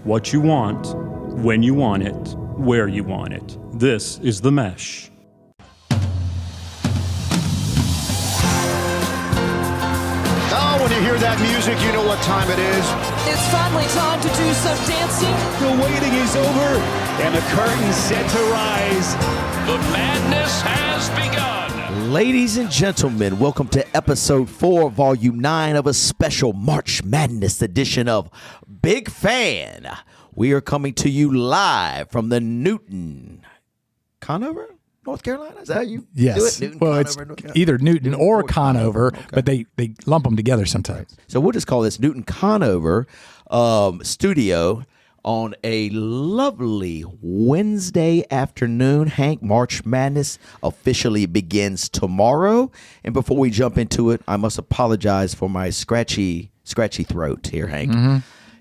what you want, when you want it, where you want it. This is The Mesh. Oh, when you hear that music, you know what time it is. It's finally time to do some dancing. The waiting is over, and the curtain's set to rise. The madness has begun. Ladies and gentlemen, welcome to episode 4, volume 9 of a special March Madness edition of Big Fan. We are coming to you live from the Newton, Conover, North Carolina. Is that how you do it? Newton, well, Conover, it's either Newton or Conover, okay. but they lump them together sometimes. So we'll just call this Newton Conover studio on a lovely Wednesday afternoon. Hank, March Madness officially begins tomorrow. And before we jump into it, I must apologize for my scratchy throat here, Hank. Mm-hmm.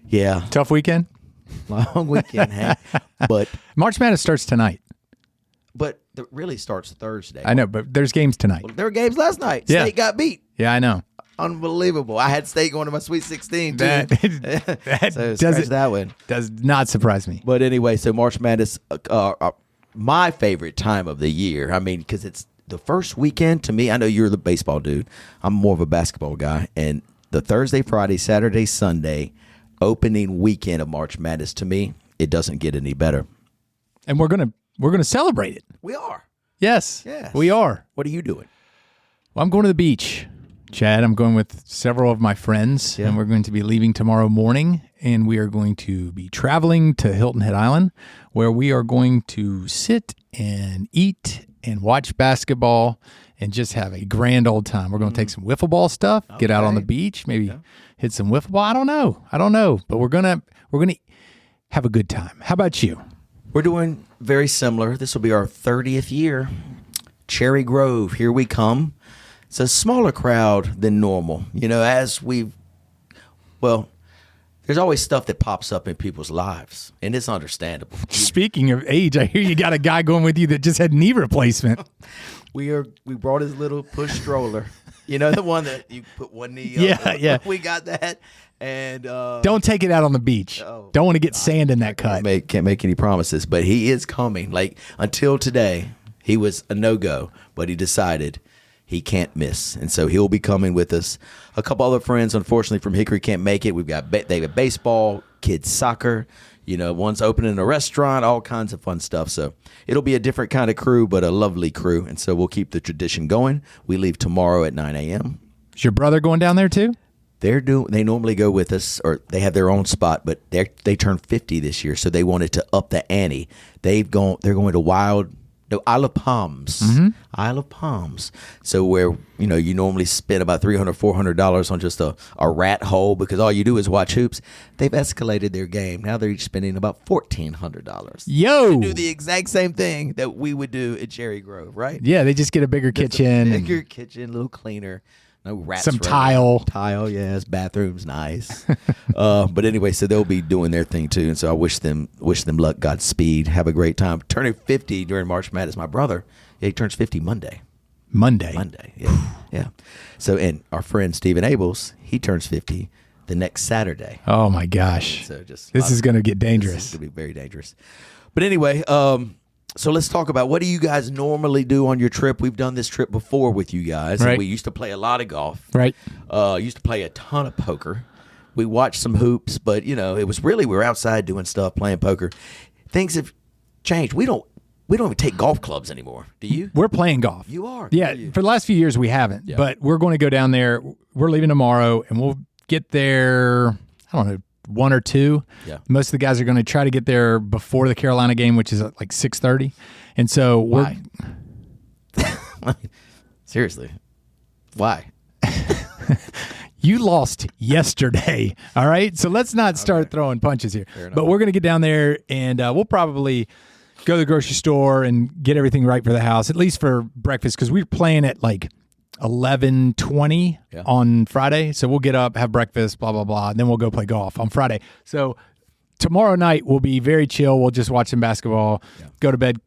Yeah. Tough weekend? Long weekend, Hank. But March Madness starts tonight. it really starts Thursday. I know, but there's games tonight. Well, there were games last night. Yeah. State got beat. Yeah, I know. Unbelievable. I had State going to my Sweet 16, too. That So scratch that one. does not surprise me. But anyway, so March Madness, my favorite time of the year. I mean, because it's the first weekend to me. I know you're the baseball dude. I'm more of a basketball guy. And the Thursday, Friday, Saturday, Sunday opening weekend of March Madness, to me, it doesn't get any better. And we're gonna celebrate it. We are. Yes, Yes. we are. What are you doing? Well, I'm going to the beach, Chad. I'm going with several of my friends, and we're going to be leaving tomorrow morning, and we are going to be traveling to Hilton Head Island, where we are going to sit and eat and watch basketball and just have a grand old time. We're going to take some wiffle ball stuff, get out on the beach, maybe hit some wiffle ball. I don't know, but we're gonna have a good time. How about you? We're doing very similar. This will be our 30th year. Cherry Grove, here we come. It's a smaller crowd than normal. You know, there's always stuff that pops up in people's lives, and it's understandable. Speaking of age, I hear you got a guy going with you that just had knee replacement. We brought his little push stroller. You know, the one that you put one knee up. Yeah. We got that. And Don't take it out on the beach. Don't want to get sand in that cut. Can't make any promises, but he is coming. Like, until today, he was a no-go, but he decided he can't miss. And so he'll be coming with us. A couple other friends, unfortunately, from Hickory can't make it. We've got they have baseball, kids soccer. You know, one's opening a restaurant, all kinds of fun stuff. So it'll be a different kind of crew, but a lovely crew. And so we'll keep the tradition going. We leave tomorrow at 9 a.m. Is your brother going down there too? They normally go with us, or they have their own spot, but they turned 50 this year, so they wanted to up the ante. They're going to Isle of Palms. Mm-hmm. Isle of Palms. So where, you know, you normally spend about $300, $400 on just a rat hole because all you do is watch hoops. They've escalated their game. Now they're each spending about $1,400. Yo! To do the exact same thing that we would do at Cherry Grove, right? Yeah, they just get a bigger kitchen. Bigger kitchen, a little cleaner. No rats. Some running. tile. Tile, yes. Bathroom's nice. But anyway, so they'll be doing their thing too. And so I wish them luck, Godspeed. Have a great time. Turning 50 during March Madness. My brother, he turns 50 Monday. Monday. Yeah. So, and our friend Stephen Abels, he turns 50 the next Saturday. Oh my gosh. So just this is going to get dangerous. This is going to be very dangerous. But anyway, so let's talk about, what do you guys normally do on your trip? We've done this trip before with you guys. Right. And we used to play a lot of golf. Right. Used to play a ton of poker. We watched some hoops, but, you know, it was really, we were outside doing stuff, playing poker. Things have changed. We don't even take golf clubs anymore. Do you? We're playing golf. You are. Yeah. For the last few years, we haven't. But we're going to go down there. We're leaving tomorrow, and we'll get there, I don't know, 1 or 2. Yeah. Most of the guys are going to try to get there before the Carolina game, which is at like 6:30. And so Why? Seriously. Why? You lost yesterday, all right? So let's not start throwing punches here. But we're going to get down there, and we'll probably go to the grocery store and get everything right for the house, at least for breakfast, because we're playing at like 11:20 on Friday. So we'll get up, have breakfast, blah, blah, blah, and then we'll go play golf on Friday. So tomorrow night will be very chill. We'll just watch some basketball, go to bed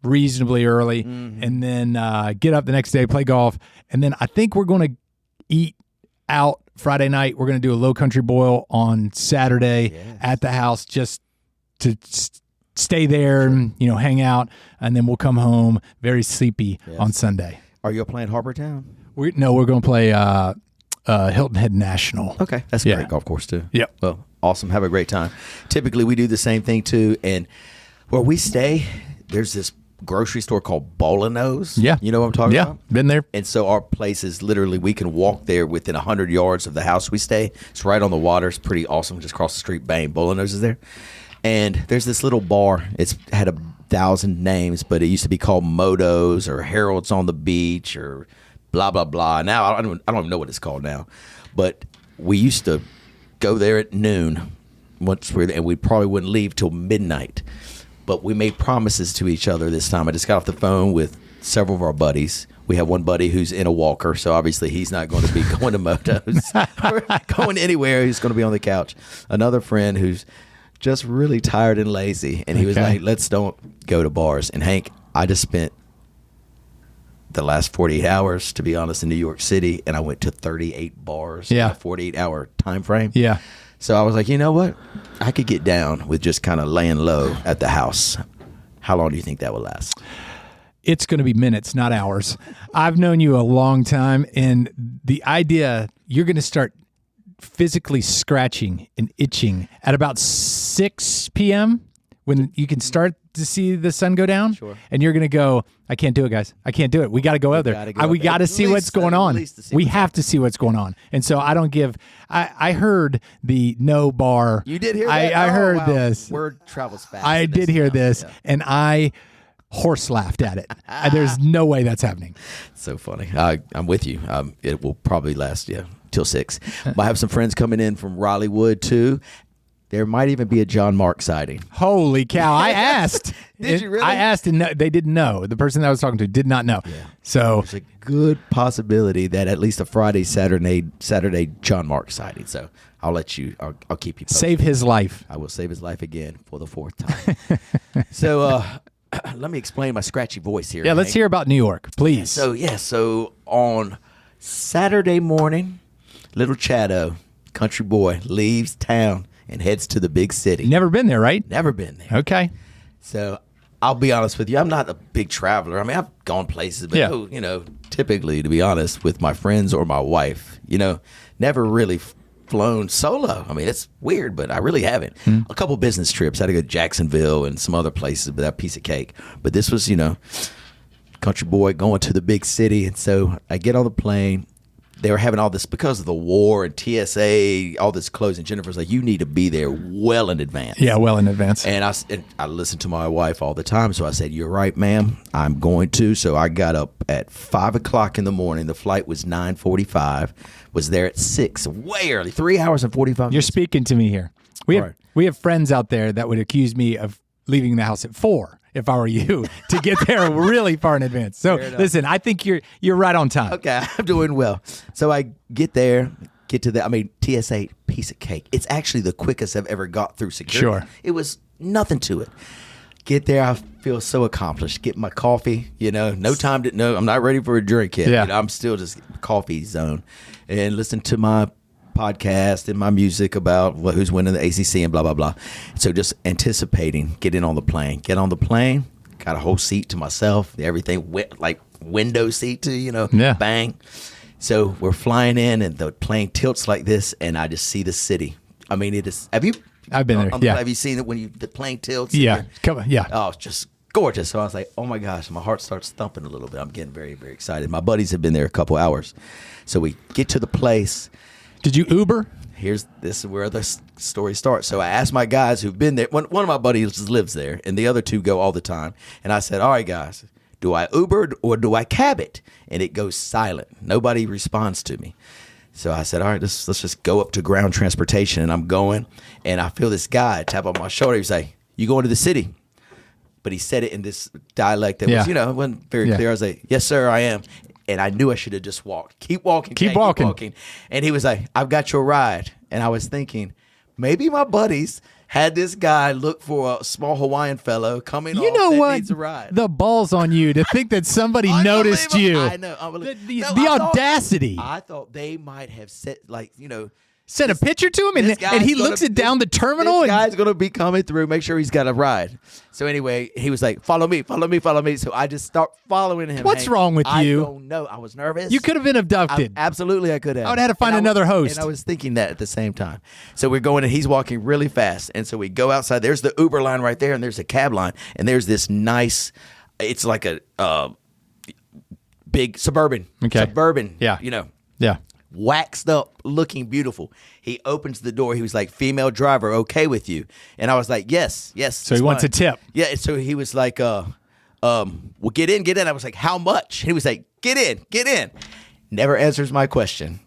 reasonably early, and then get up the next day, play golf. And then I think we're going to eat out Friday night. We're going to do a low country boil on Saturday at the house just to stay there and, hang out. And then we'll come home very sleepy on Sunday. Are you playing Harbor Town? We're going to play Hilton Head National. Okay. That's a great golf course, too. Yep. Well, awesome. Have a great time. Typically, we do the same thing, too. And where we stay, there's this grocery store called Bolanos. Yeah. You know what I'm talking about? Yeah, been there. And so our place is literally, we can walk there within 100 yards of the house we stay. It's right on the water. It's pretty awesome. Just across the street, bang, Bolanos is there. And there's this little bar. It's had 1,000 names, but it used to be called Moto's or Harold's on the Beach or blah, blah, blah. Now, I don't even know what it's called now. But we used to go there at noon and we probably wouldn't leave till midnight. But we made promises to each other this time. I just got off the phone with several of our buddies. We have one buddy who's in a walker, so obviously he's not going to be going to Moto's or going anywhere. He's going to be on the couch. Another friend who's just really tired and lazy, and he was like, let's don't go to bars. And Hank, I just spent the last 48 hours, to be honest, in New York City, and I went to 38 bars in a 48-hour time frame. Yeah. So I was like, you know what? I could get down with just kind of laying low at the house. How long do you think that will last? It's going to be minutes, not hours. I've known you a long time, and the idea you're going to start physically scratching and itching at about 6 p.m. when you can start to see the sun go down. Sure. And you're going to go, I can't do it, guys. I can't do it. We got to go out there. We got to see what's going on. We have to see what's going on. And so I don't give, I heard the no bar. You did hear that? I heard this. Word travels fast. I did hear this, and I horse laughed at it. There's no way that's happening. So funny. I'm with you. It will probably last, till 6. I have some friends coming in from Raleigh Wood, too. There might even be a John Mark sighting. Holy cow. I asked. Did you really? I asked, and they didn't know. The person that I was talking to did not know. Yeah. So there's a good possibility that at least a Friday, Saturday John Mark sighting. So I'll let you, I'll keep you posted. Save his life. I will save his life again for the 4th time. So let me explain my scratchy voice here. Yeah, let's hear about New York, please. So on Saturday morning, little Chado, country boy, leaves town and heads to the big city. Never been there, right? Never been there. Okay. So I'll be honest with you. I'm not a big traveler. I mean, I've gone places, but typically, to be honest, with my friends or my wife, never really flown solo. I mean, it's weird, but I really haven't. A couple business trips. I had to go to Jacksonville and some other places, but that piece of cake. But this was, country boy going to the big city. And so I get on the plane. They were having all this because of the war and TSA, all this closing. Jennifer's like, you need to be there well in advance. Yeah, well in advance. And I listen to my wife all the time. So I said, you're right, ma'am. I'm going to. So I got up at 5 o'clock in the morning. The flight was 9:45. Was there at 6, way early, 3 hours and 45 minutes. You're speaking to me here. We have friends out there that would accuse me of leaving the house at 4. If I were you, to get there really far in advance. So listen, I think you're right on time. Okay, I'm doing well. So I get there, TSA, piece of cake. It's actually the quickest I've ever got through security. Sure. It was nothing to it. Get there, I feel so accomplished. Get my coffee, no time to, I'm not ready for a drink yet. Yeah. I'm still just coffee zone. And listen to my podcast and my music about who's winning the ACC and blah, blah, blah. So just anticipating getting on the plane. Get on the plane, got a whole seat to myself, everything went like window seat to, bang. So we're flying in and the plane tilts like this and I just see the city. I mean, it is, have you? I've been there, yeah. Have you seen it when the plane tilts? Yeah, come on, yeah. Oh, it's just gorgeous. So I was like, oh my gosh, my heart starts thumping a little bit. I'm getting very, very excited. My buddies have been there a couple hours. So we get to the place. Did you Uber? This is where the story starts. So I asked my guys who've been there. One of my buddies lives there, and the other 2 go all the time. And I said, all right, guys, do I Uber or do I cab it? And it goes silent. Nobody responds to me. So I said, all right, let's just go up to ground transportation. And I'm going, and I feel this guy tap on my shoulder. He's like, you going to the city? But he said it in this dialect that was, it wasn't very clear. I was like, yes, sir, I am. And I knew I should have just walked. Keep walking. Keep walking. And he was like, I've got your ride. And I was thinking, maybe my buddies had this guy look for a small Hawaiian fellow coming You off know that what? needs a ride. The balls on you to think that somebody noticed you. I know. The audacity. I thought they might have said, like, Sent a picture to him, and he looks it down the terminal. This guy's going to be coming through. Make sure he's got a ride. So anyway, he was like, follow me, follow me, follow me. So I just start following him. What's wrong with you? I don't know. I was nervous. You could have been abducted. Absolutely, I could have. I would have had to find another host. And I was thinking that at the same time. So we're going, and he's walking really fast. And so we go outside. There's the Uber line right there, and there's a cab line. And there's this nice, it's like a big Suburban. Okay. Suburban. Yeah. Yeah. Waxed up, looking beautiful. He opens the door. He was like, female driver, okay with you? And I was like, yes. So he wants a tip. Yeah. So he was like, well, get in. I was like, how much? And he was like, get in. Never answers my question.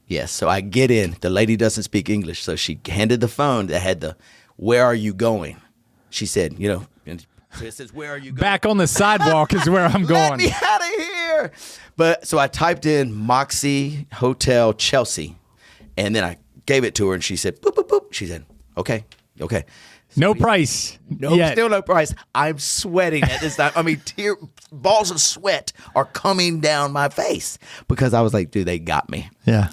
Yes. So I get in. The lady doesn't speak English. So she handed the phone that had the, where are you going? She said, and so it says, where are you going? Back on the sidewalk is where I'm going. Let me out of here. But so I typed in Moxie Hotel Chelsea, and then I gave it to her, and she said, boop, boop, boop. She said, okay. So No price. Still no price. I'm sweating at this time. I mean, balls of sweat are coming down my face because I was like, dude, they got me. Yeah.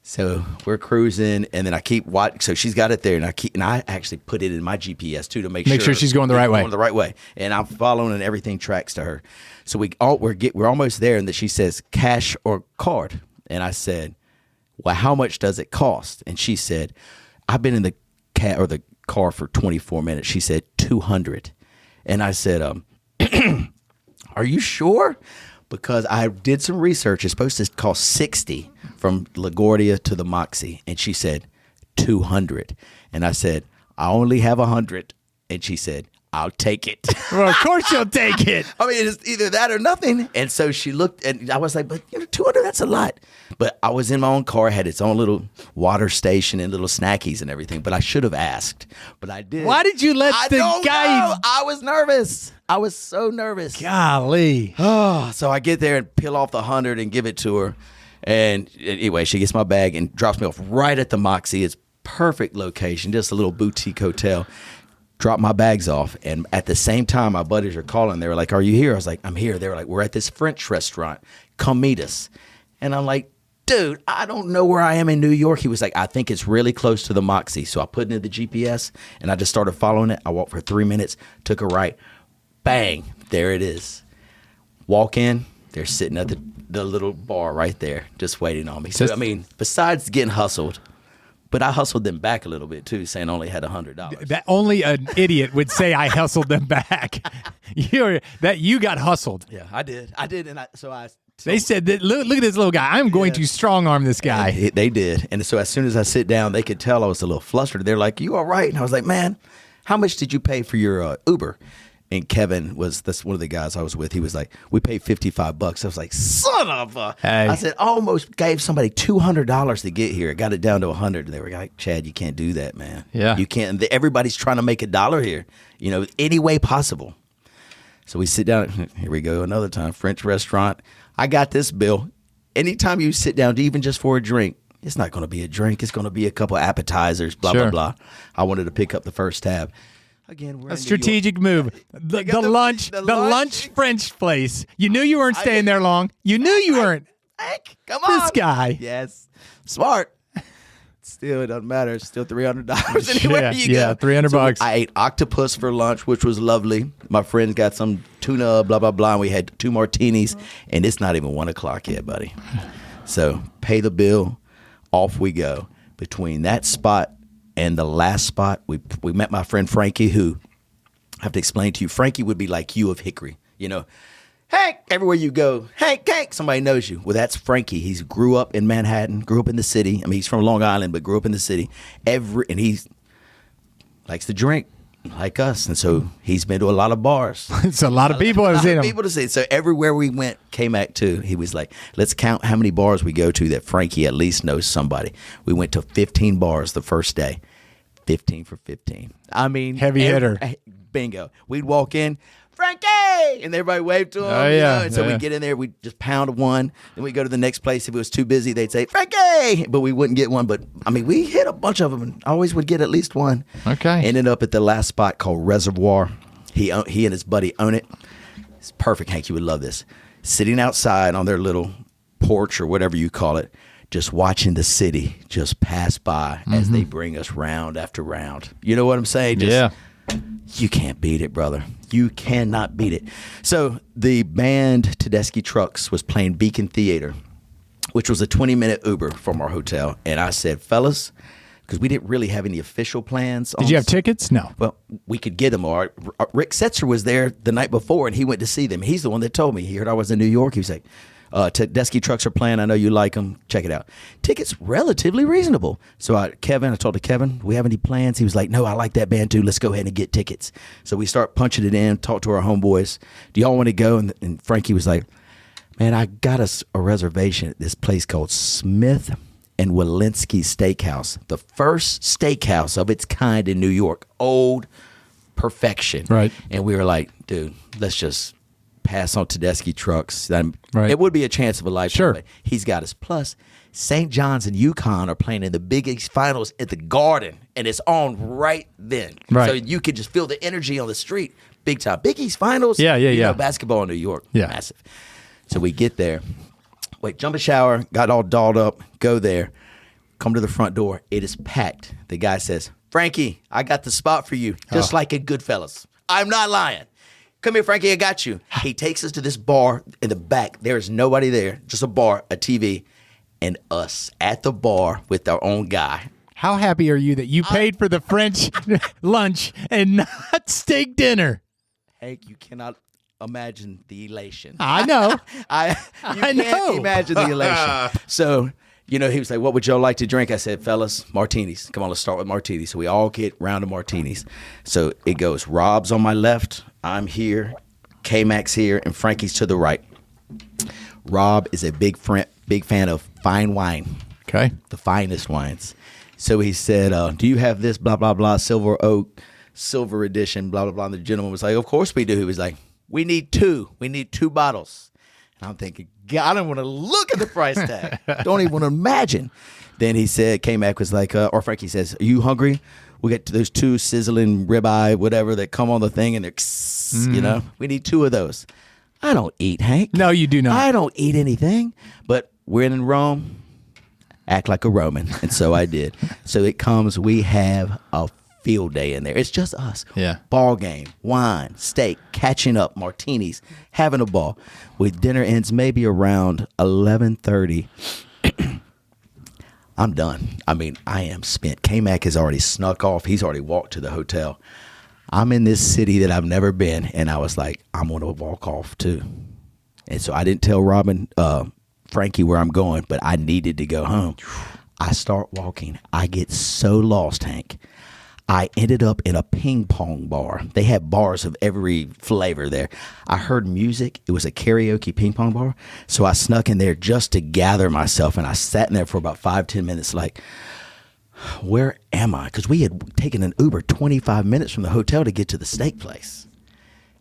So we're cruising, and then I keep watching. So she's got it there, and I actually put it in my GPS too to make sure she's going the right way. Going the right way, and I'm following, and everything tracks to her. So we're almost there, and then she says cash or card, and I said, well, how much does it cost? And she said, I've been in the car for 24 minutes. She said $200, and I said, are you sure? Because I did some research. It's supposed to cost $60 from LaGuardia to the Moxie. And she said, $200. And I said, I only have $100. And she said, I'll take it. Well, of course you'll take it. I mean, it's either that or nothing. And so she looked, and I was like, but $200, that's a lot. But I was in my own car, had its own little water station and little snackies and everything. But I should have asked. But I did. Why did you let the guy? Know. I was nervous. I was so nervous. Golly. Oh, so I get there and peel off the 100 and give it to her. And anyway, she gets my bag and drops me off right at the Moxie. It's perfect location, just a little boutique hotel. Drop my bags off. And at the same time, my buddies are calling. They were like, are you here? I was like, I'm here. They were like, we're at this French restaurant. Come meet us. And I'm like, dude, I don't know where I am in New York. He was like, I think it's really close to the Moxie. So I put it in the GPS, and I just started following it. I walked for 3 minutes, took a right. Bang, there it is. Walk in, they're sitting at the little bar right there, just waiting on me. So, I mean, besides getting hustled, but I hustled them back a little bit, too, saying I only had $100. That only an idiot would say I hustled them back. You got hustled. Yeah, I did. And They said, that, look at this little guy. I'm going to strong arm this guy. They did. And so as soon as I sit down, they could tell I was a little flustered. They're like, you all right? And I was like, man, how much did you pay for your Uber? And Kevin that's one of the guys I was with. He was like, we paid $55. I was like, son of a. Hey. I said, I almost gave somebody $200 to get here. I got it down to $100. And they were like, Chad, you can't do that, man. Yeah. You can't. Everybody's trying to make $1 here, any way possible. So we sit down. Here we go. Another time. French restaurant. I got this bill. Anytime you sit down, even just for a drink, it's not going to be a drink. It's going to be a couple appetizers, blah, Sure. blah, blah. I wanted to pick up the first tab. Again, we're A strategic move. The lunch French place. You knew you weren't staying there long. You knew you weren't. Heck, come on. This guy. Yes. Smart. Still, it doesn't matter. It's still $300 anywhere you go. Yeah, $300. I ate octopus for lunch, which was lovely. My friends got some tuna, blah, blah, blah. And we had 2 martinis, and it's not even 1 o'clock yet, buddy. So pay the bill. Off we go. Between that spot and the last spot, we met my friend Frankie, who I have to explain to you. Frankie would be like you of Hickory. Hank, everywhere you go, Hank, somebody knows you. Well, that's Frankie. He grew up in Manhattan, grew up in the city. I mean, he's from Long Island, but grew up in the city. And he likes to drink like us. And so he's been to a lot of bars. It's a lot of people have seen him. People to see. So everywhere we went, came back to, he was like, let's count how many bars we go to that Frankie at least knows somebody. We went to 15 bars the first day. 15 for 15. I mean, heavy hitter. Bingo. We'd walk in, Frankie! And everybody waved to him. Oh, you yeah, know? And so yeah. we get in there, we just pound one. Then we go to the next place. If it was too busy, they'd say, Frankie! But we wouldn't get one. But, I mean, we hit a bunch of them and always would get at least one. Okay. Ended up at the last spot called Reservoir. He and his buddy own it. It's perfect, Hank. You would love this. Sitting outside on their little porch or whatever you call it, just watching the city just pass by as they bring us round after round. You know what I'm saying? Yeah. You can't beat it, brother. You cannot beat it. So the band Tedeschi Trucks was playing Beacon Theater, which was a 20-minute Uber from our hotel. And I said, fellas, because we didn't really have any official plans. Did you have tickets? No. Well, we could get them. Or Rick Setzer was there the night before, and he went to see them. He's the one that told me. He heard I was in New York. He was like, Tedeschi Trucks are playing. I know you like them. Check it out. Tickets relatively reasonable. So I told Kevin, we have any plans? He was like, no, I like that band too. Let's go ahead and get tickets. So we start punching it in, talk to our homeboys. Do y'all want to go? And Frankie was like, man, I got us a reservation at this place called Smith and Walensky Steakhouse, the first steakhouse of its kind in New York. Old perfection. Right. And we were like, dude, let's just pass on Tedeschi Trucks. Right. It would be a chance of a lifetime. Sure. But he's got us. Plus, St. John's and UConn are playing in the Big East Finals at the Garden, and it's on right then. Right. So you could just feel the energy on the street. Big time. Big East Finals. Yeah. You know, basketball in New York. Yeah. Massive. So we get there. Wait, jump a shower, got all dolled up, go there, come to the front door. It is packed. The guy says, Frankie, I got the spot for you, just like in Goodfellas. I'm not lying. Come here, Frankie, I got you. He takes us to this bar in the back. There is nobody there, just a bar, a TV, and us at the bar with our own guy. How happy are you that you paid for the French lunch and not steak dinner? Hank, you cannot imagine the elation. I know. You can't know. imagine the elation. So, you know, he was like, what would y'all like to drink? I said, fellas, martinis. Come on, let's start with martinis. So we all get round of martinis. So it goes, Rob's on my left, I'm here, K-Mac's here, and Frankie's to the right. Rob is a big fan of fine wine. Okay. The finest wines. So he said, do you have this, blah, blah, blah, silver oak, silver edition, blah, blah, blah. And the gentleman was like, of course we do. He was like, we need two. We need 2 bottles. And I'm thinking, God, I don't want to look at the price tag. Don't even want to imagine. Then he said, K-Mac was like, or Frankie says, are you hungry? We got those 2 sizzling ribeye, whatever, that come on the thing and they're, you know, we need 2 of those. I don't eat, Hank. No, you do not. I don't eat anything. But we're in Rome. Act like a Roman. And so I did. So it comes, we have a field day in there. It's just us. Yeah. Ball game, wine, steak, catching up, martinis, having a ball. With dinner ends maybe around 11:30. I'm done. I mean, I am spent. K-Mac has already snuck off. He's already walked to the hotel. I'm in this city that I've never been, and I was like, I'm going to walk off too. And so I didn't tell Frankie where I'm going, but I needed to go home. I start walking. I get so lost, Hank. I ended up in a ping pong bar. They had bars of every flavor there. I heard music. It was a karaoke ping pong bar. So I snuck in there just to gather myself. And I sat in there for about 5-10 minutes like, where am I? Because we had taken an Uber 25 minutes from the hotel to get to the steak place.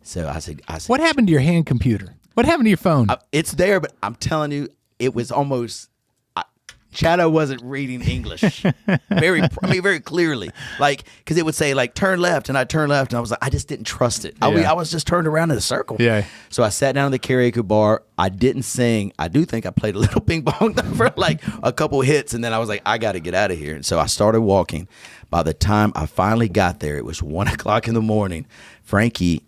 So I said, What happened to your hand computer? What happened to your phone? it's there, but I'm telling you, it was almost... Shadow wasn't reading English very clearly. Like, because it would say, like, turn left, and I turned left, and I was like, I just didn't trust it. I was just turned around in a circle. Yeah. So I sat down in the karaoke bar. I didn't sing. I do think I played a little ping pong for like a couple hits, and then I was like, I got to get out of here. And so I started walking. By the time I finally got there, it was 1 o'clock in the morning. Frankie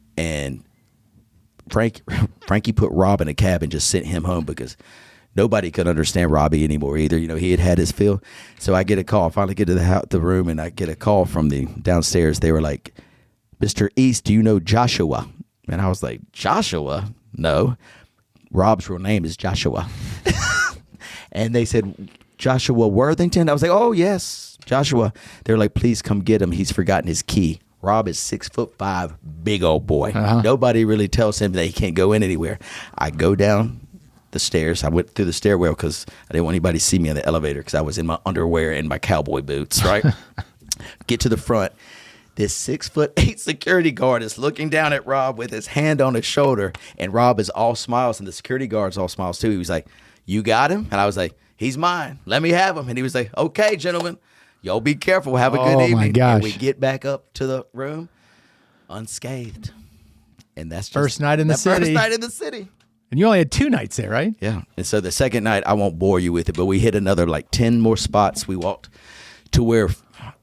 put Rob in a cab and just sent him home because nobody could understand Robbie anymore either. You know, he had his fill. So I get a call. I finally get to the room, and I get a call from the downstairs. They were like, Mr. East, do you know Joshua? And I was like, Joshua? No. Rob's real name is Joshua. And they said, Joshua Worthington? I was like, oh, yes, Joshua. They're like, please come get him. He's forgotten his key. Rob is 6'5", big old boy. Nobody really tells him that he can't go in anywhere. I go down the stairs. I went through the stairwell because I didn't want anybody to see me in the elevator because I was in my underwear and my cowboy boots, right? Get to the front. This 6'8" security guard is looking down at Rob with his hand on his shoulder, and Rob is all smiles, and the security guard's all smiles too. He was like, "You got him?" And I was like, "He's mine. Let me have him." And he was like, "Okay, gentlemen, y'all be careful. Have a good evening." My gosh. And we get back up to the room unscathed, and that's just First night in the city. First night in the city. And you only had 2 nights there, right? Yeah. And so the second night, I won't bore you with it, but we hit another like 10 more spots. We walked to where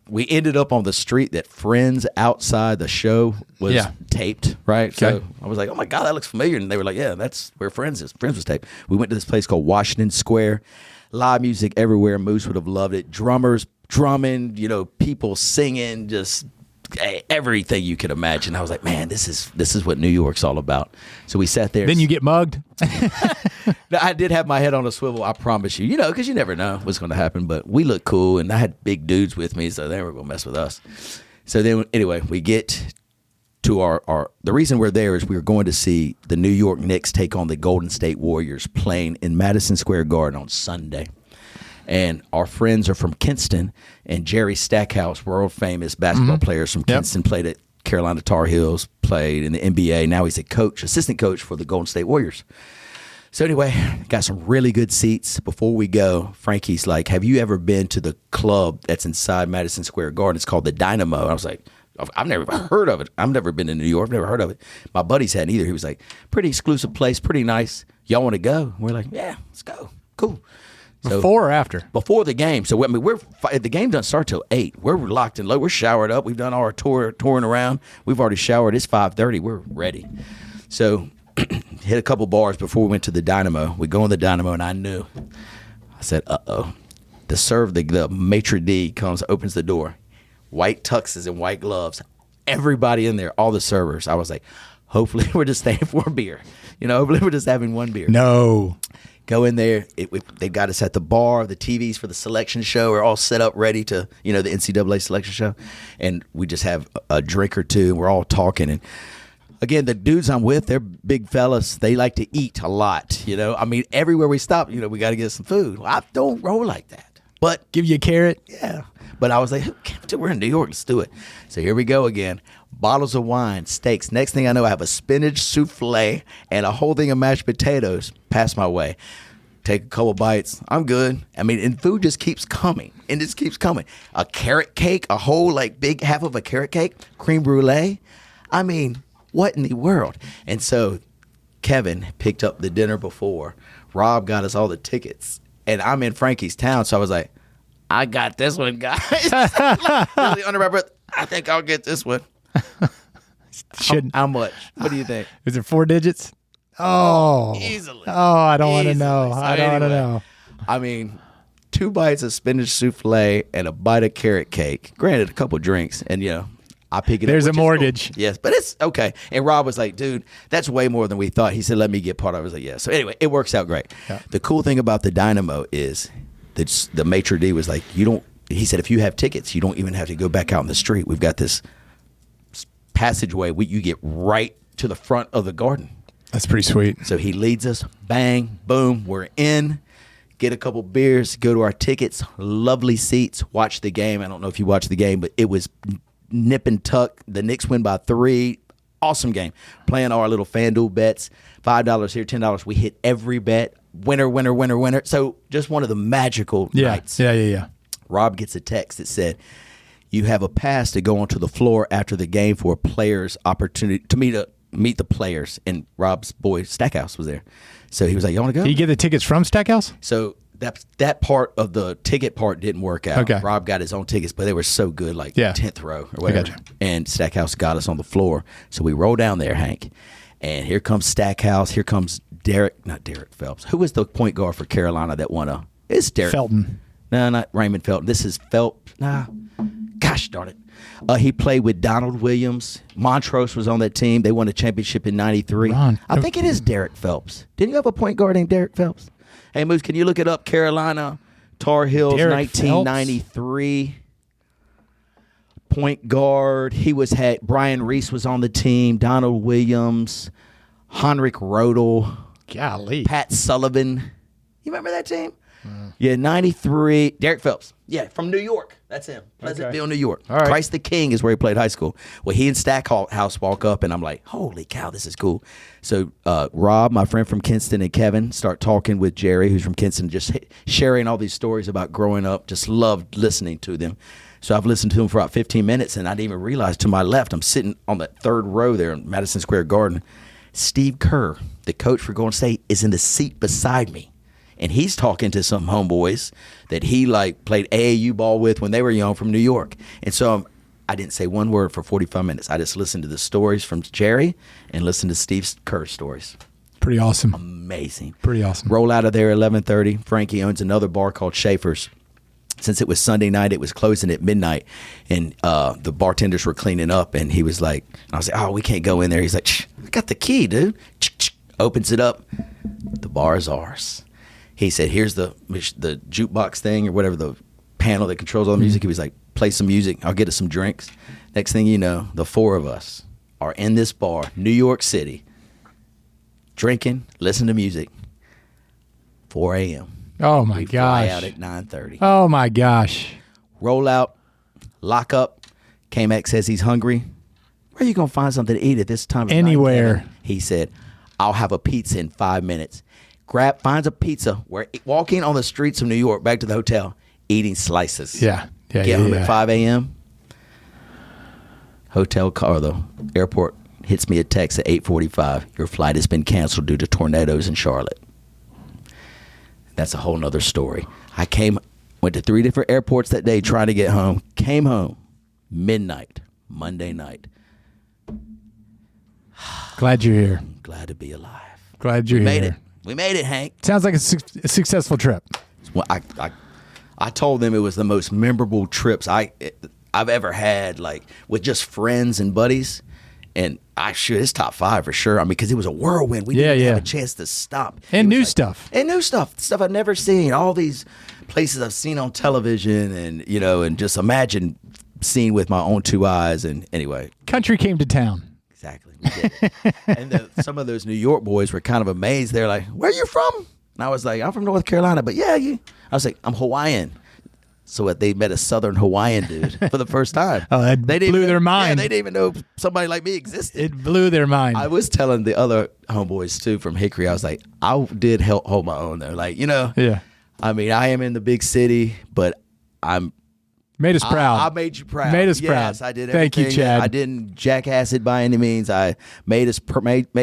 we ended up on the street that Friends outside the show was taped, right? Okay. So I was like, "Oh my God, that looks familiar." And they were like, "Yeah, that's where Friends is. Friends was taped." We went to this place called Washington Square. Live music everywhere. Moose would have loved it. Drummers drumming, people singing, just everything you could imagine. I was like, "Man, this is what New York's all about." So we sat there. Then you get mugged. I did have my head on a swivel, I promise you. Because you never know what's going to happen. But we looked cool, and I had big dudes with me, so they were going to mess with us. So then, anyway, we get to our the reason we're there is we were going to see the New York Knicks take on the Golden State Warriors playing in Madison Square Garden on Sunday. And our friends are from Kinston, and Jerry Stackhouse, world famous basketball players from Kinston, played at Carolina Tar Heels, played in the NBA. Now he's a coach, assistant coach for the Golden State Warriors. So anyway, got some really good seats. Before we go, Frankie's like, "Have you ever been to the club that's inside Madison Square Garden? It's called the Dynamo." I was like, "I've never heard of it. I've never been to New York. I've never heard of it." My buddies hadn't either. He was like, "Pretty exclusive place, pretty nice. Y'all want to go?" We're like, "Yeah, let's go. Cool." So, Before or after? Before the game. So the game doesn't start till 8. We're locked and loaded. We're showered up. We've done all our touring around. We've already showered. It's 5:30. We're ready. So hit a couple bars before we went to the Dynamo. We go in the Dynamo, and I knew. I said, "Uh-oh." The maitre d' comes, opens the door. White tuxes and white gloves. Everybody in there, all the servers. I was like, hopefully we're just staying for a beer. Hopefully we're just having one beer. No. Go in there. They got us at the bar. The TVs for the selection show are all set up, ready to, the NCAA selection show. And we just have a drink or two, and we're all talking. And again, the dudes I'm with, they're big fellas. They like to eat a lot. Everywhere we stop, we got to get some food. Well, I don't roll like that. But Give you a carrot. yeah. But I was like, we're in New York. Let's do it. So here we go again. Bottles of wine, steaks. Next thing I know, I have a spinach souffle and a whole thing of mashed potatoes pass my way. Take a couple bites. I'm good. And food just keeps coming. And just keeps coming. A carrot cake, a whole big half of a carrot cake, creme brulee. What in the world? And so Kevin picked up the dinner before. Rob got us all the tickets. And I'm in Frankie's town, so I was like, "I got this one, guys." Really under my breath, "I think I'll get this one." How much? What do you think? Is it 4 digits? Oh. Easily. Oh, I don't want to Easily. know. So I don't want to anyway, know. 2 bites of spinach souffle and a bite of carrot cake. Granted, a couple drinks, and I pick it up. There's which a is mortgage. cool. Yes, but it's okay. And Rob was like, "Dude, that's way more than we thought." He said, "Let me get part of it." I was like, "Yeah." So anyway, it works out great. Yeah. The cool thing about the Dynamo is that the maitre d' was like, he said, "If you have tickets, you don't even have to go back out in the street. We've got this passageway. You get right to the front of the garden." That's pretty sweet. So he leads us. Bang, boom, we're in. Get a couple beers, go to our tickets, lovely seats, watch the game. I don't know if you watched the game, but it was nip and tuck. The Knicks win by 3. Awesome game. Playing our little FanDuel bets. $5 here, $10. We hit every bet. Winner, winner, winner, winner. So just one of the magical nights. Yeah. Rob gets a text that said, "You have a pass to go onto the floor after the game for a player's opportunity to meet the players." And Rob's boy Stackhouse was there. So he was like, "You want to go?" Did you get the tickets from Stackhouse? So that part of the ticket part didn't work out. Okay. Rob got his own tickets, but they were so good, 10th row or whatever. gotcha. And Stackhouse got us on the floor. So we roll down there, Hank. And here comes Stackhouse. Here comes not Derek Phelps. Who was the point guard for Carolina that won it's Derek. Felton. No, not Raymond Felton. This is Phelps. Nah. Gosh darn it. He played with Donald Williams. Montrose was on that team. They won a championship in 93. I think it is Derek Phelps. Didn't you have a point guard named Derek Phelps? Hey, Moose, can you look it up? Carolina Tar Heels, Derek 1993. Point guard. Brian Reese was on the team. Donald Williams. Heinrich Rodel. Golly. Pat Sullivan. You remember that team? Yeah, 93. Derek Phelps. Yeah, from New York. That's him. Pleasantville, New York. All right. Christ the King is where he played high school. Well, he and Stackhouse walk up, and I'm like, holy cow, this is cool. So Rob, my friend from Kinston, and Kevin start talking with Jerry, who's from Kinston, just sharing all these stories about growing up. Just loved listening to them. So I've listened to them for about 15 minutes, and I didn't even realize to my left, I'm sitting on that third row there in Madison Square Garden. Steve Kerr, the coach for Golden State, is in the seat beside me. And he's talking to some homeboys that he played AAU ball with when they were young from New York. And so I didn't say one word for 45 minutes. I just listened to the stories from Jerry and listened to Steve Kerr's stories. Pretty awesome. Amazing. Pretty awesome. Roll out of there 11:30. Frankie owns another bar called Schaefer's. Since it was Sunday night, it was closing at midnight, and the bartenders were cleaning up, and he was like, I was like, oh, we can't go in there. He's like, I got the key, dude. Opens it up. The bar is ours. He said, here's the jukebox thing or whatever, the panel that controls all the music. He was like, play some music. I'll get us some drinks. Next thing you know, the four of us are in this bar, New York City, drinking, listening to music, 4 a.m. Oh, my we gosh. fly out at 9:30. Oh, my gosh. Roll out, lock up. K-Mac says he's hungry. Where are you going to find something to eat at this time of night, Anywhere. Kevin? He said, I'll have a pizza in 5 minutes. Finds a pizza. We're walking on the streets of New York back to the hotel, eating slices. Yeah. Get home at 5 a.m. Hotel car, the airport hits me a text at 8:45. Your flight has been canceled due to tornadoes in Charlotte. That's a whole nother story. Went to 3 different airports that day trying to get home. Came home midnight, Monday night. Glad you're here. Glad to be alive. Glad you're here. We made it, Hank. Sounds like a successful trip. Well, I told them it was the most memorable trips I've ever had, with just friends and buddies. And it's top 5 for sure. I mean, because it was a whirlwind. We didn't have a chance to stop. And new stuff. And new stuff. Stuff I've never seen. All these places I've seen on television and, and just imagine seeing with my own 2 eyes. And anyway. Country came to town. Exactly. We did. And some of those New York boys were kind of amazed. They're like, where are you from? And I was like, I'm from North Carolina. But yeah, I was like, I'm Hawaiian. So they met a Southern Hawaiian dude for the first time. Oh, that blew their mind. Yeah, they didn't even know somebody like me existed. It blew their mind. I was telling the other homeboys, too, from Hickory, I was like, I did hold my own there. Yeah. I mean, I am in the big city, but Made us proud. I made you proud. Made us yes, proud. I did Thank you, everything. Chad. I didn't jackass it by any means. I made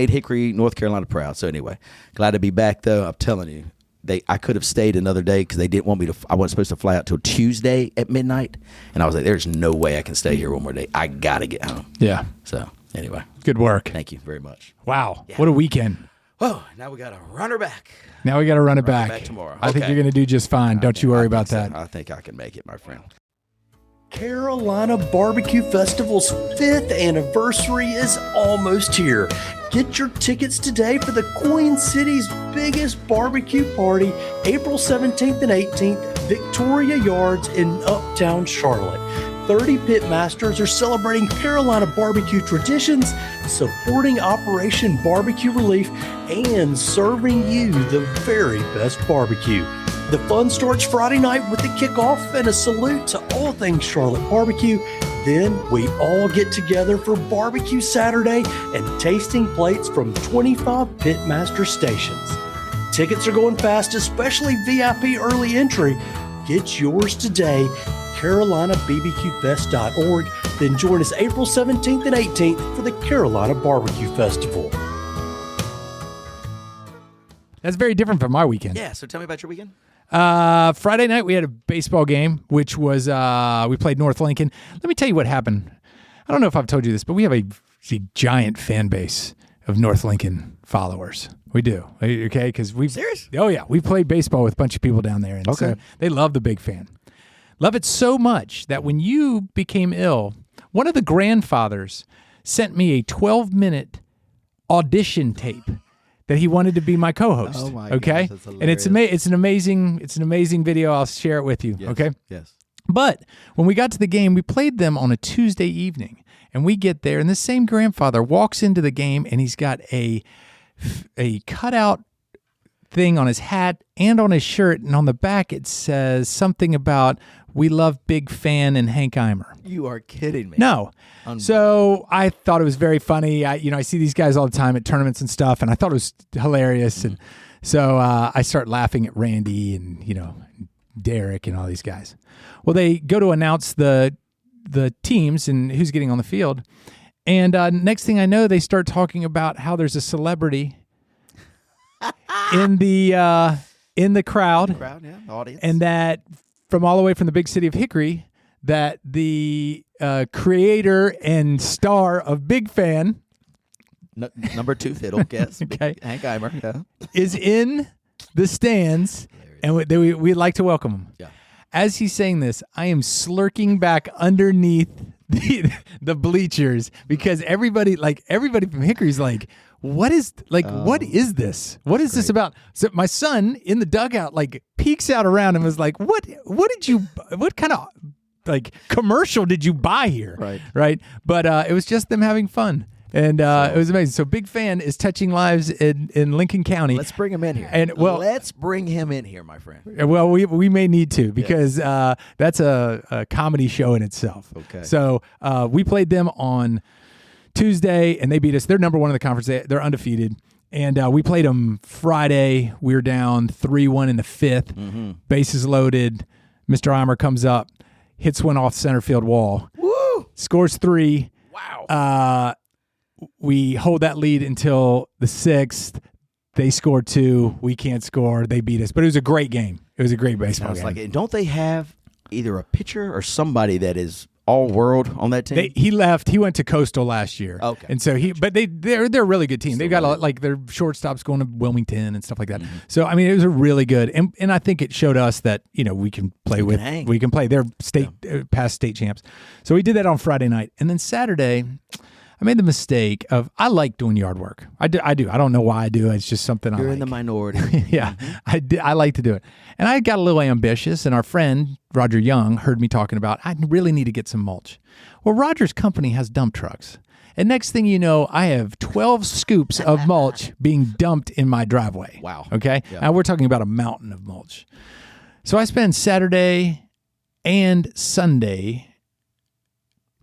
Hickory, North Carolina proud. So anyway, glad to be back, though. I'm telling you. I could have stayed another day because they didn't want me to. I wasn't supposed to fly out till Tuesday at midnight, and I was like, "There's no way I can stay here one more day. I gotta get home." Yeah. So anyway, good work. Thank you very much. Wow, what a weekend! Oh, now we gotta run her back. Now we gotta run it back tomorrow. I think Okay. you're gonna do just fine. Don't you worry about that. I think I can make it, my friend. Carolina Barbecue Festival's 5th anniversary is almost here. Get your tickets today for the Queen City's biggest barbecue party, April 17th and 18th, Victoria Yards in Uptown Charlotte. 30 pitmasters are celebrating Carolina barbecue traditions, supporting Operation Barbecue Relief, and serving you the very best barbecue. The fun starts Friday night with the kickoff and a salute to all things Charlotte barbecue. Then we all get together for Barbecue Saturday and tasting plates from 25 pitmaster stations. Tickets are going fast, especially VIP early entry. Get yours today, CarolinaBBQFest.org. Then join us April 17th and 18th for the Carolina Barbecue Festival. That's very different from my weekend. Yeah. So tell me about your weekend. Friday night we had a baseball game, which was we played North Lincoln. Let me tell you what happened. I don't know if I've told you this, but we have a giant fan base of North Lincoln followers. We do, okay? Because we've serious. Oh yeah, we played baseball with a bunch of people down there, and so they love the big fan. Love it so much that when you became ill, one of the grandfathers sent me a 12-minute audition tape that he wanted to be my co-host. Oh my okay, gosh, that's and it's an amazing video. I'll share it with you. Yes. Okay. Yes. But when we got to the game, we played them on a Tuesday evening, and we get there, and the same grandfather walks into the game, and he's got a cutout thing on his hat and on his shirt, and on the back it says something about "We love Big Fan and Hank Eimer." You are kidding me. No. So I thought it was very funny. I see these guys all the time at tournaments and stuff, and I thought it was hilarious. And so I start laughing at Randy and Derek and all these guys. Well, they go to announce the teams and who's getting on the field, and next thing I know, they start talking about how there's a celebrity in the crowd, audience, and that from all the way from the big city of Hickory, that the creator and star of Big Fan, number 2 fiddle, guess, okay, Hank Eimer, is in the stands, and we'd like to welcome him. Yeah. As he's saying this, I am slurking back underneath the bleachers because everybody from Hickory's like, what is this? What is this about? So my son in the dugout peeks out around and was like, what kind of commercial did you buy here? Right. But it was just them having fun. And it was amazing. So Big Fan is touching lives in Lincoln County. Let's bring him in here. Let's bring him in here, my friend. Well, we may need to because that's a comedy show in itself. Okay. So we played them on Tuesday, and they beat us. They're number 1 in the conference. They're undefeated. And we played them Friday. We were down 3-1 in the 5th. Mm-hmm. Bases loaded. Mr. Eimer comes up, hits one off center field wall. Woo! Scores 3. Wow. We hold that lead until the 6th. They score 2. We can't score. They beat us. But it was a great game. It was a great baseball game. Don't they have either a pitcher or somebody that is all world on that team? He left. He went to Coastal last year. Okay. And so they're a really good team. They've got their shortstops going to Wilmington and stuff like that. Mm-hmm. So I mean, it was a really good, and I think it showed us that we can play we can play. They're past state champs. So we did that on Friday night, and then Saturday, I made the mistake of I like doing yard work. I do. I don't know why I do. It's just something I like. You're in the minority. Yeah, I like to do it. And I got a little ambitious, and our friend Roger Young heard me talking about I really need to get some mulch. Well, Roger's company has dump trucks. And next thing you know, I have 12 scoops of mulch being dumped in my driveway. Wow. Okay? Yeah. Now we're talking about a mountain of mulch. So I spend Saturday and Sunday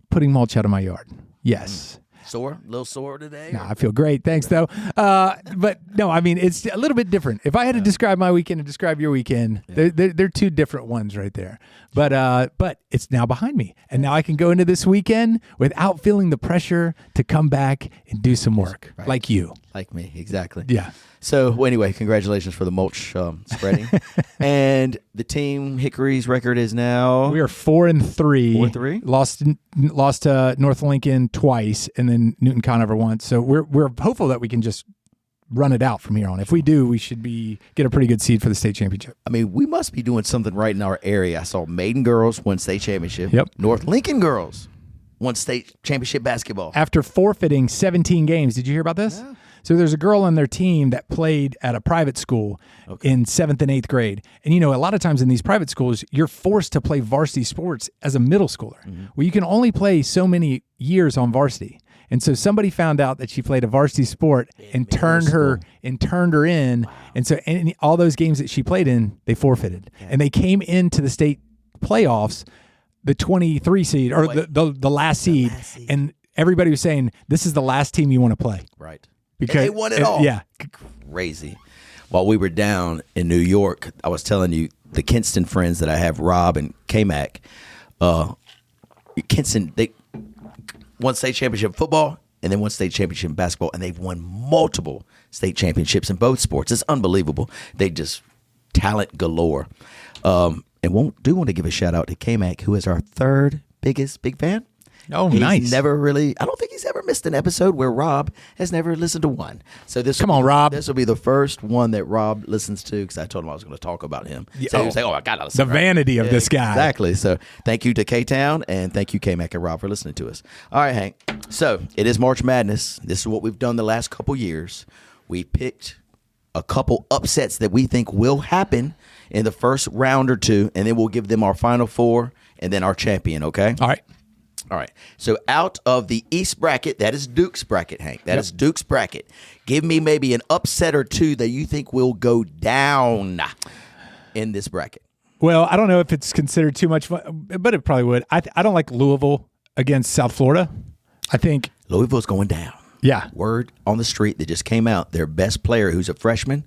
putting mulch out of my yard. Yes. Sore? A little sore today? No, I feel great. Thanks, though. But no, I mean, it's a little bit different. If I had to describe my weekend and describe your weekend, they're two different ones right there. But it's now behind me. And now I can go into this weekend without feeling the pressure to come back and do some work like you. Like me, exactly. Yeah. So anyway, congratulations for the mulch spreading. And the team Hickory's record is now we are 4-3. 4-3. Lost to North Lincoln twice, and then Newton Conover once. So we're hopeful that we can just run it out from here on. If we do, we should get a pretty good seed for the state championship. I mean, we must be doing something right in our area. I saw Maiden girls won state championship. Yep. North Lincoln girls won state championship basketball after forfeiting 17 games. Did you hear about this? Yeah. So there's a girl on their team that played at a private school in 7th and 8th grade. And, a lot of times in these private schools, you're forced to play varsity sports as a middle schooler. Mm-hmm. Well, you can only play so many years on varsity. And so somebody found out that she played a varsity sport and turned her in. Wow. And so all those games that she played in, they forfeited. Yeah. And they came into the state playoffs, the 23 seed or the last seed. And everybody was saying, this is the last team you want to play. Right. Because and they won it all. Yeah. Crazy. While we were down in New York, I was telling you, the Kinston friends that I have, Rob and K-Mac, Kinston, they won state championship football and then won state championship basketball, and they've won multiple state championships in both sports. It's unbelievable. They just talent galore. And want to give a shout out to K-Mac, who is our third biggest big fan. Oh, he's nice. I don't think he's ever missed an episode where Rob has never listened to one. So Rob. This will be the first one that Rob listens to, because I told him I was going to talk about him. So he was like, I got to listen. The vanity of this guy. Exactly. So thank you to K-Town, and thank you, K-Mac and Rob, for listening to us. All right, Hank. So it is March Madness. This is what we've done the last couple years. We picked a couple upsets that we think will happen in the first round or two, and then we'll give them our final four and then our champion, okay? All right. All right. So out of the East bracket, that is Duke's bracket, Hank. That is Duke's bracket. Give me maybe an upset or two that you think will go down in this bracket. Well, I don't know if it's considered too much fun, but it probably would. I don't like Louisville against South Florida. I think Louisville's going down. Yeah. Word on the street that just came out. Their best player, who's a freshman,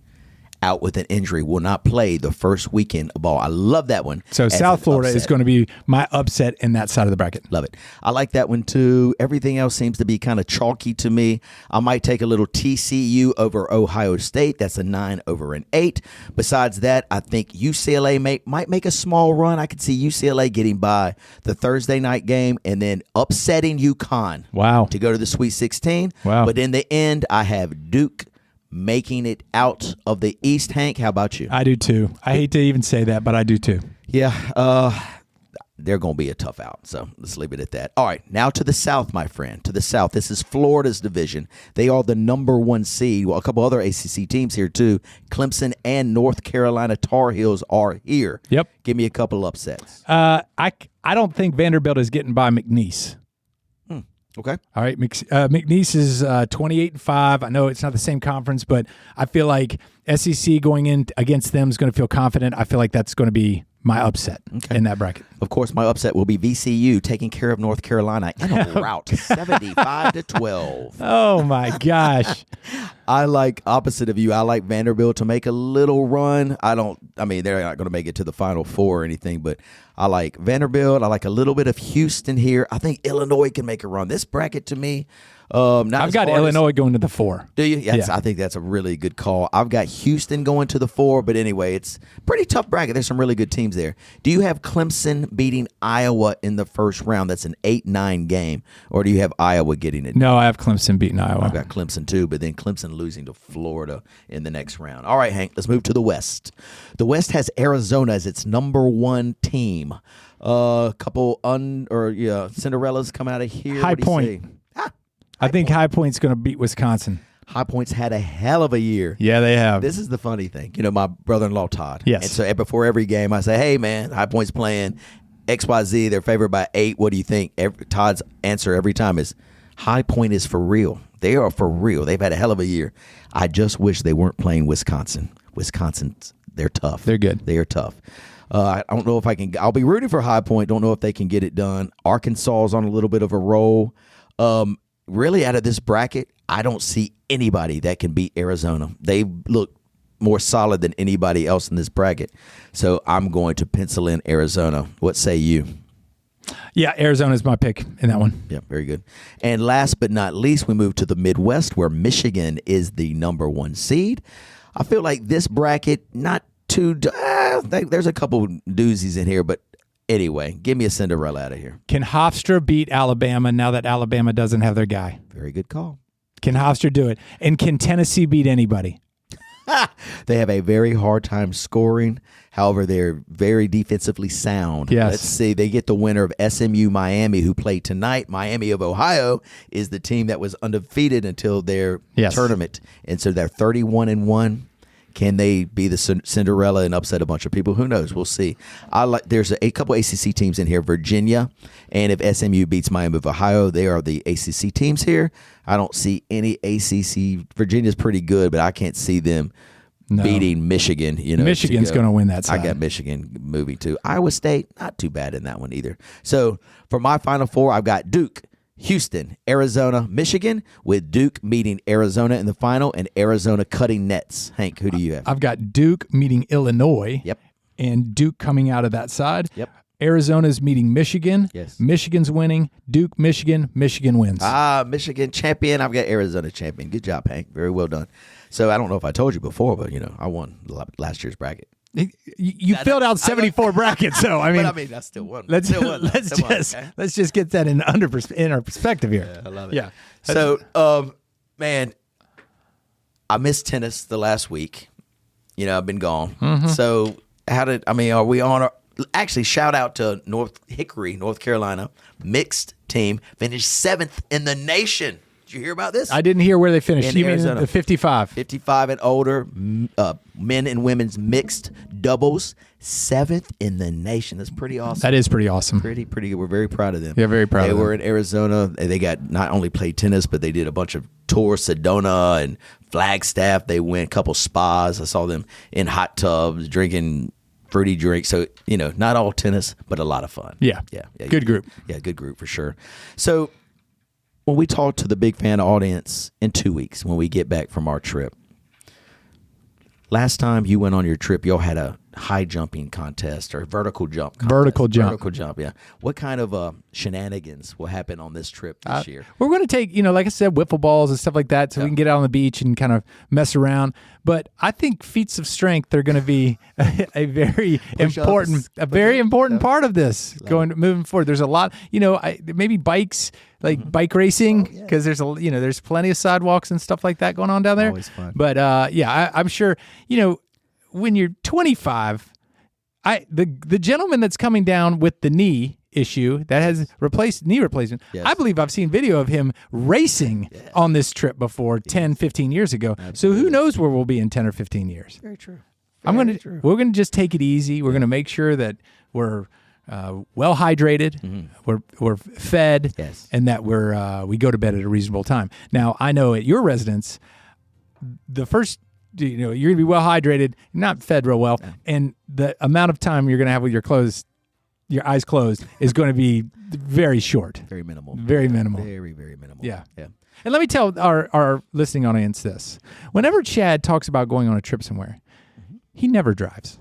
out with an injury, will not play the first weekend of ball. I love that one. So South Florida is going to be my upset in that side of the bracket. Love it. I like that one too. Everything else seems to be kind of chalky to me. I might take a little TCU over Ohio State. That's a 9 over an 8. Besides that, I think UCLA might make a small run. I could see UCLA getting by the Thursday night game and then upsetting UConn. Wow. To go to the Sweet 16. Wow. But in the end, I have Duke making it out of the East. Hank, how about you? I do too. I hate to even say that, but I do too. Yeah, they're going to be a tough out, so let's leave it at that. All right, now to the South, my friend. To the South. This is Florida's division. They are the number 1 seed. Well, a couple other ACC teams here, too. Clemson and North Carolina Tar Heels are here. Yep. Give me a couple upsets. I don't think Vanderbilt is getting by McNeese. Okay. All right. McNeese is 28-5. I know it's not the same conference, but I feel like SEC going in against them is going to feel confident. I feel like that's going to be my upset in that bracket. Of course, my upset will be VCU taking care of North Carolina in a rout, 75-12. Oh, my gosh. I like opposite of you. I like Vanderbilt to make a little run. They're not going to make it to the Final Four or anything, but I like Vanderbilt. I like a little bit of Houston here. I think Illinois can make a run. This bracket to me, I've got Illinois going to the 4. Do you? Yes, yeah. I think that's a really good call. I've got Houston going to the 4, but anyway, it's a pretty tough bracket. There's some really good teams there. Do you have Clemson beating Iowa in the first round? That's an 8-9 game. Or do you have Iowa getting it? No, I have Clemson beating Iowa. I've got Clemson too, but then Clemson losing to Florida in the next round. All right, Hank, let's move to the West. The West has Arizona as its number 1 team. A couple Cinderellas come out of here. High Point. I think High Point's going to beat Wisconsin. High Point's had a hell of a year. Yeah, they have. This is the funny thing. My brother-in-law, Todd. Yes. And so before every game, I say, hey, man, High Point's playing XYZ. They're favored by 8. What do you think? Todd's answer every time is, High Point is for real. They are for real. They've had a hell of a year. I just wish they weren't playing Wisconsin. They're tough. They're good. They are tough. I don't know if I can. I'll be rooting for High Point. Don't know if they can get it done. Arkansas is on a little bit of a roll. Really, out of this bracket, I don't see anybody that can beat Arizona. They look more solid than anybody else in this bracket. So I'm going to pencil in Arizona. What say you? Yeah, Arizona's my pick in that one. Yeah, very good. And last but not least, we move to the Midwest, where Michigan is the number 1 seed. I feel like this bracket, not too there's a couple doozies in here, but anyway, give me a Cinderella out of here. Can Hofstra beat Alabama now that Alabama doesn't have their guy? Very good call. Can Hofstra do it? And can Tennessee beat anybody? They have a very hard time scoring. However, they're very defensively sound. Yes. Let's see. They get the winner of SMU Miami, who played tonight. Miami of Ohio is the team that was undefeated until their tournament. And so they're 31-1. Can they be the Cinderella and upset a bunch of people? Who knows? We'll see. There's a couple ACC teams in here, Virginia, and if SMU beats Miami of Ohio, they are the ACC teams here. I don't see any ACC. Virginia's pretty good, but I can't see them beating Michigan. Michigan's going to win that side. I got Michigan moving too. Iowa State, not too bad in that one either. So for my Final Four, I've got Duke, Houston, Arizona, Michigan, with Duke meeting Arizona in the final and Arizona cutting nets. Hank, who do you have? I've got Duke meeting Illinois. Yep. And Duke coming out of that side. Yep. Arizona's meeting Michigan. Yes. Michigan's winning. Duke, Michigan. Michigan wins. Michigan champion. I've got Arizona champion. Good job, Hank. Very well done. So I don't know if I told you before, but I won last year's bracket. You filled out 74 brackets, so I mean, I still won. Let's just get that in our perspective here. Yeah, I love it. Yeah. So, man, I missed tennis the last week. I've been gone. Mm-hmm. So are we on? Actually, shout out to North Hickory, North Carolina, mixed team, finished 7th in the nation. Did you hear about this? I didn't hear where they finished. In You Arizona. mean the 55? 55 and older, men and women's mixed doubles, 7th in the nation. That's pretty awesome. That is pretty awesome. Pretty good. We're very proud of them. Yeah, very proud They of them. were in Arizona. They got not only played tennis, but they did a bunch of tours, Sedona and Flagstaff. They went a couple spas. I saw them in hot tubs drinking fruity drinks. So, not all tennis, but a lot of fun. Yeah. Good group. Yeah, good group for sure. So when we talk to the big fan audience in 2 weeks, when we get back from our trip, last time you went on your trip, y'all had a high jumping contest or vertical jump contest. Vertical jump, yeah. What kind of shenanigans will happen on this trip this year? We're going to take, like I said, wiffle balls and stuff like that so we can get out on the beach and kind of mess around. But I think feats of strength are going to be a very important part of this moving forward. There's a lot, maybe bikes, like bike racing, because there's plenty of sidewalks and stuff like that going on down there. Always fun. But I'm sure, when you're 25, the gentleman that's coming down with the knee issue that has knee replacement, Yes. I believe I've seen video of him racing on this trip before 10, 15 years ago. Absolutely. So who knows where we'll be in 10 or 15 years. Very true. We're going to just take it easy. We're going to make sure that we're well hydrated, we're fed, Yes. and that we go to bed at a reasonable time. Now, I know at your residence, the first you're going to be well hydrated, not fed real well, and the amount of time you're going to have with your eyes closed is going to be very short. Very minimal. Very minimal. Very, very minimal. Yeah. Yeah. And let me tell our listening audience this. Whenever Chad talks about going on a trip somewhere, he never drives.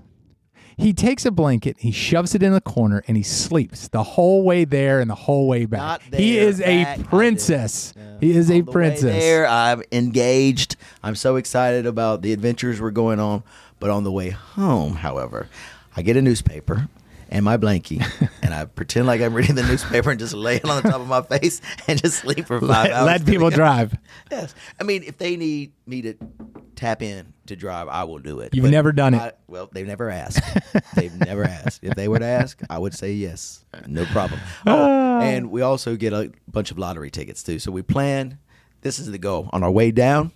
He takes a blanket, he shoves it in the corner, and he sleeps the whole way there and the whole way back. Not there, He is back, a princess. He is a On the way princess. there, I'm engaged. I'm so excited about the adventures we're going on. But on the way home, however, I get a newspaper and my blankie, and I pretend like I'm reading the newspaper and just lay it on the top of my face and just sleep for 5 hours. Let people drive. Yes. I mean, if they need me to tap in to drive, I will do it. You've never done it. Well, they've never asked. They've never asked. If they were to ask, I would say yes. No problem. Oh, and we also get a bunch of lottery tickets, too. So we plan, this is the goal. On our way down,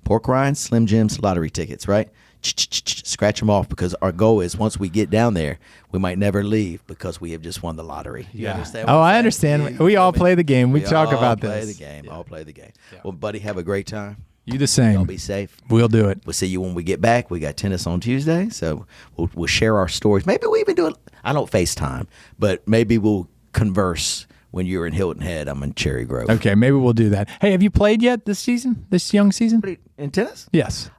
pork rinds, Slim Jims, lottery tickets, right? Scratch them off, because our goal is once we get down there, we might never leave because we have just won the lottery. You understand? Oh, I understand. We all play the game. We talk about this. Play the game. I'll play the game. Well, buddy, have a great time. You the same. Y'all be safe. We'll do it. We'll see you when we get back. We got tennis on Tuesday, so we'll share our stories. Maybe we even do it. I don't FaceTime, but maybe we'll converse when you're in Hilton Head. I'm in Cherry Grove. Okay, maybe we'll do that. Hey, have you played yet this young season? In tennis? Yes.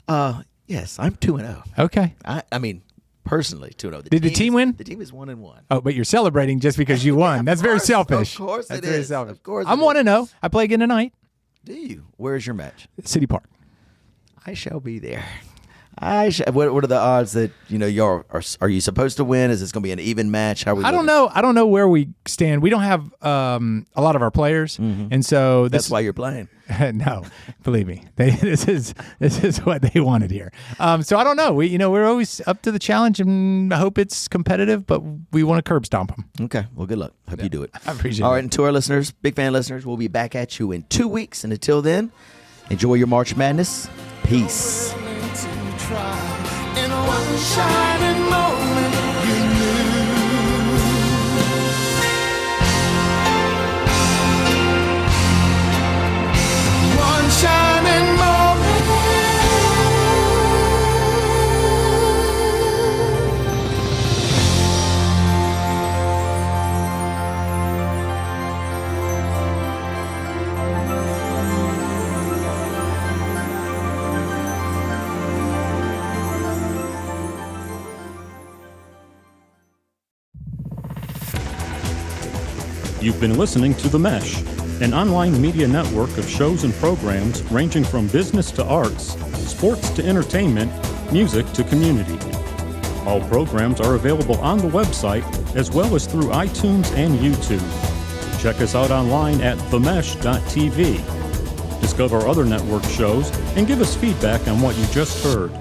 Yes, I'm 2-0. Okay. I mean, personally, 2-0. Did the team win? The team is 1-1. Oh, but you're celebrating just because you won. That's very selfish. Of course That's it very is. selfish. Of course I'm it is. 1-0. I play again tonight. Do you? Where's your match? City Park. I shall be there. What are the odds that y'all are you supposed to win? Is this going to be an even match? How are we? I don't know. I don't know where we stand. We don't have a lot of our players, and so That's why you're playing. No, believe me, this is what they wanted here. So I don't know. We're always up to the challenge, and I hope it's competitive, but we want to curb stomp them. Okay. Well, good luck. Hope you do it. I appreciate All it. right, and to our listeners, big fan listeners, we'll be back at you in 2 weeks, and until then, enjoy your March Madness. Peace. In one shining moment, you knew. One shining moment. You've been listening to The Mesh, an online media network of shows and programs ranging from business to arts, sports to entertainment, music to community. All programs are available on the website as well as through iTunes and YouTube. Check us out online at themesh.tv. Discover other network shows and give us feedback on what you just heard.